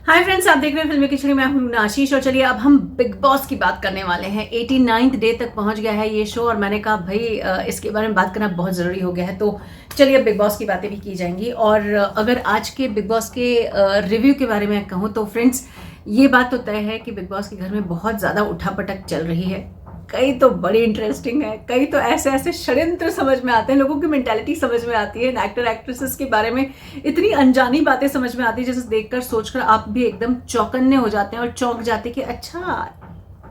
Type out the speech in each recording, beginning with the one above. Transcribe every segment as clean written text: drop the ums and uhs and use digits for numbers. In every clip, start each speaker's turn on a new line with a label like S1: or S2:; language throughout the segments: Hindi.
S1: हाय फ्रेंड्स, आप देख रहे हैं फिल्मी खिचड़ी। मैं हूं आशीष और चलिए अब हम बिग बॉस की बात करने वाले हैं। 89th डे तक पहुंच गया है ये शो और मैंने कहा भाई इसके बारे में बात करना बहुत ज़रूरी हो गया है, तो चलिए अब बिग बॉस की बातें भी की जाएंगी। और अगर आज के बिग बॉस के रिव्यू के बारे में कहूँ तो फ्रेंड्स, ये बात तो तय है कि बिग बॉस के घर में बहुत ज़्यादा उठापटक चल रही है। कई तो बड़ी इंटरेस्टिंग है, कई तो ऐसे ऐसे षड्यंत्र समझ में आते हैं, लोगों की मेंटालिटी समझ में आती है, एक्टर एक्ट्रेसेस के बारे में इतनी अनजानी बातें समझ में आती है जैसे देखकर सोचकर आप भी एकदम चौकन्ने हो जाते हैं और चौंक जाते हैं कि अच्छा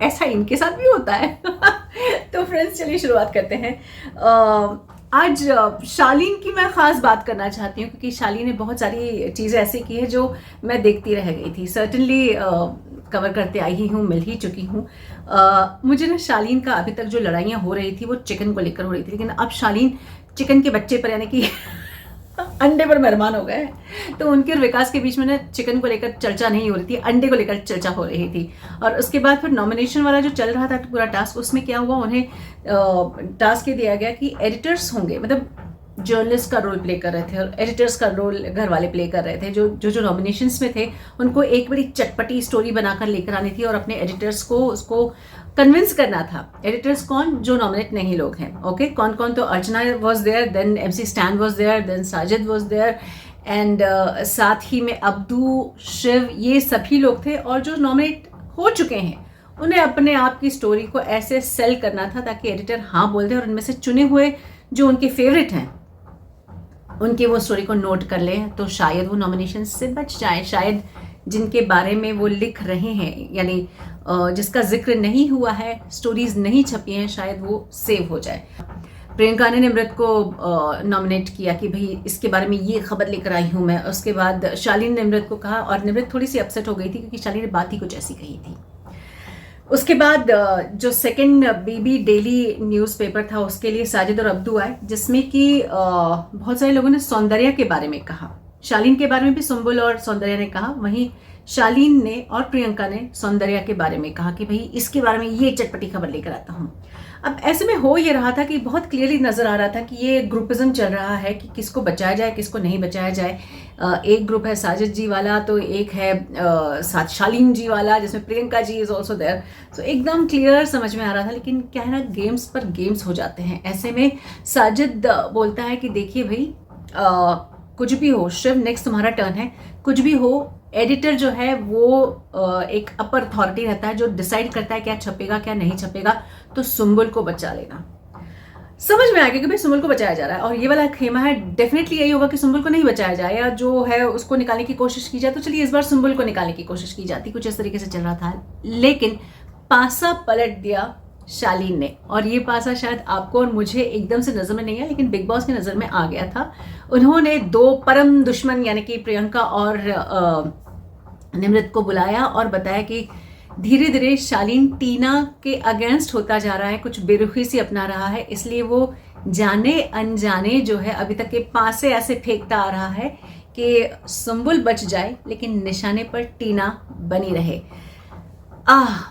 S1: ऐसा इनके साथ भी होता है। तो फ्रेंड्स चलिए शुरुआत करते हैं। आज शालीन की मैं ख़ास बात करना चाहती हूँ क्योंकि शालीन ने बहुत सारी चीज़ें ऐसी की है जो मैं देखती रह गई थी। सर्टनली कवर करते आई ही हूँ, मिल ही चुकी हूँ। मुझे ना शालीन का अभी तक जो लड़ाइयाँ हो रही थी वो चिकन को लेकर हो रही थी, लेकिन अब शालीन चिकन के बच्चे पर यानी कि अंडे पर मेहरबान हो गए। तो उनके और विकास के बीच में ना चिकन को लेकर चर्चा नहीं हो रही थी, अंडे को लेकर चर्चा हो रही थी। और उसके बाद फिर नॉमिनेशन वाला जो चल रहा था पूरा टास्क, उसमें क्या हुआ, उन्हें टास्क ये दिया गया कि एडिटर्स होंगे, मतलब जर्नलिस्ट का रोल प्ले कर रहे थे और एडिटर्स का रोल घर वाले प्ले कर रहे थे। जो नॉमिनेशंस में थे उनको एक बड़ी चटपटी स्टोरी बनाकर लेकर आनी थी और अपने एडिटर्स को उसको कन्विंस करना था। एडिटर्स कौन? जो नॉमिनेट नहीं लोग हैं। ओके, कौन कौन? तो Archana was there, then MC Stan was there, then Sajid was there and साथ ही में अब्दू, शिव, ये सभी लोग थे। और जो नॉमिनेट हो चुके हैं उन्हें अपने आप की स्टोरी को ऐसे सेल करना था ताकि एडिटर हाँ बोल दे और उनमें से चुने हुए जो उनके फेवरेट हैं उनकी वो स्टोरी को नोट कर ले, तो शायद वो नॉमिनेशन से बच जाए। शायद जिनके बारे में वो लिख रहे हैं, यानी जिसका जिक्र नहीं हुआ है, स्टोरीज नहीं छपी हैं, शायद वो सेव हो जाए। प्रियंका ने निमृत को नॉमिनेट किया कि भाई इसके बारे में ये खबर लेकर आई हूँ मैं। उसके बाद शालीन ने निमृत को कहा और निमृत थोड़ी सी अपसेट हो गई थी क्योंकि शालीन ने बात ही कुछ ऐसी कही थी। उसके बाद जो सेकंड बीबी डेली न्यूज़पेपर था उसके लिए साजिद और अब्दू आए, जिसमें कि बहुत सारे लोगों ने सौंदर्या के बारे में कहा। शालीन के बारे में भी सुंबुल और सौंदर्या ने कहा, वहीं शालीन ने और प्रियंका ने सौंदर्या के बारे में कहा कि भाई इसके बारे में ये चटपटी खबर लेकर आता हूँ। अब ऐसे में हो ये रहा था कि बहुत क्लियरली नजर आ रहा था कि ये ग्रुपिज्म चल रहा है कि किसको बचाया जाए किसको नहीं बचाया जाए। एक ग्रुप है साजिद जी वाला, तो एक है साथ शालीन जी वाला जिसमें Priyanka ji is also there. तो एकदम क्लियर समझ में आ रहा था, लेकिन क्या है ना, गेम्स पर गेम्स हो जाते हैं। ऐसे में साजिद बोलता है कि देखिए भाई कुछ भी हो, शिव नेक्स्ट तुम्हारा टर्न है, कुछ भी हो, एडिटर जो है वो एक अपर अथॉरिटी रहता है जो डिसाइड करता है क्या छपेगा क्या नहीं छपेगा, तो सुंबुल को बचा लेना। समझ में आ गया कि भाई सुंबुल को बचाया जा रहा है और ये वाला खेमा है, डेफिनेटली यही होगा कि सुंबुल को नहीं बचाया जाए या जो है उसको निकालने की कोशिश की जाए। तो चलिए इस बार सुंबुल को निकालने की कोशिश की जाती, कुछ इस तरीके से चल रहा था। लेकिन पासा पलट दिया शालीन ने, और ये पासा शायद आपको और मुझे एकदम से नजर में नहीं आया लेकिन बिग बॉस की नजर में आ गया था। उन्होंने दो परम दुश्मन यानी कि प्रियंका और निमृत को बुलाया और बताया कि धीरे धीरे शालीन टीना के अगेंस्ट होता जा रहा है, कुछ बेरुखी सी अपना रहा है, इसलिए वो जाने अनजाने जो है अभी तक के पासे ऐसे फेंकता आ रहा है कि सुंबुल बच जाए लेकिन निशाने पर टीना बनी रहे।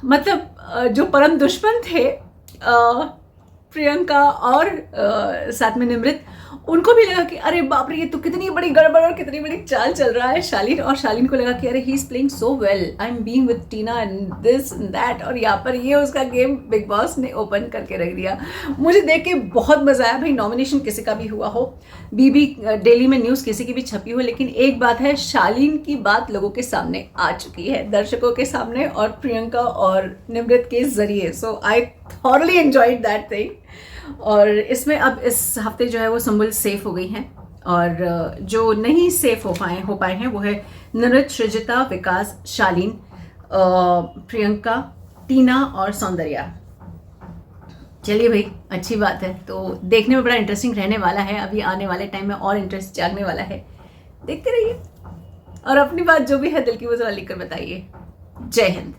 S1: मतलब जो परम दुश्मन थे प्रियंका और साथ में निमृत, उनको भी लगा कि अरे बाप रे ये तो कितनी बड़ी गड़बड़ और कितनी बड़ी चाल चल रहा है शालीन। और शालीन को लगा कि अरे he is playing so well, I am being with Tina and this and that, और यहाँ पर ये उसका गेम बिग बॉस ने ओपन करके रख दिया। मुझे देख के बहुत मजा आया। भाई नॉमिनेशन किसी का भी हुआ हो, बीबी डेली में न्यूज़ किसी की भी छपी हो, लेकिन एक बात है, शालीन की बात लोगों के सामने आ चुकी है, दर्शकों के सामने और प्रियंका और निमृत के जरिए। So I thoroughly enjoyed that thing. और इसमें अब इस हफ्ते जो है वो सुंबुल सेफ हो गई हैं और जो नहीं सेफ हो पाए हैं वो है निमृत, सृजिता, विकास, शालीन, प्रियंका, टीना और सौंदर्या। चलिए भाई अच्छी बात है, तो देखने में बड़ा इंटरेस्टिंग रहने वाला है। अभी आने वाले टाइम में और इंटरेस्ट जागने वाला है, देखते रहिए और अपनी बात जो भी है दिल की वो जरा लिखकर बताइए। जय हिंद।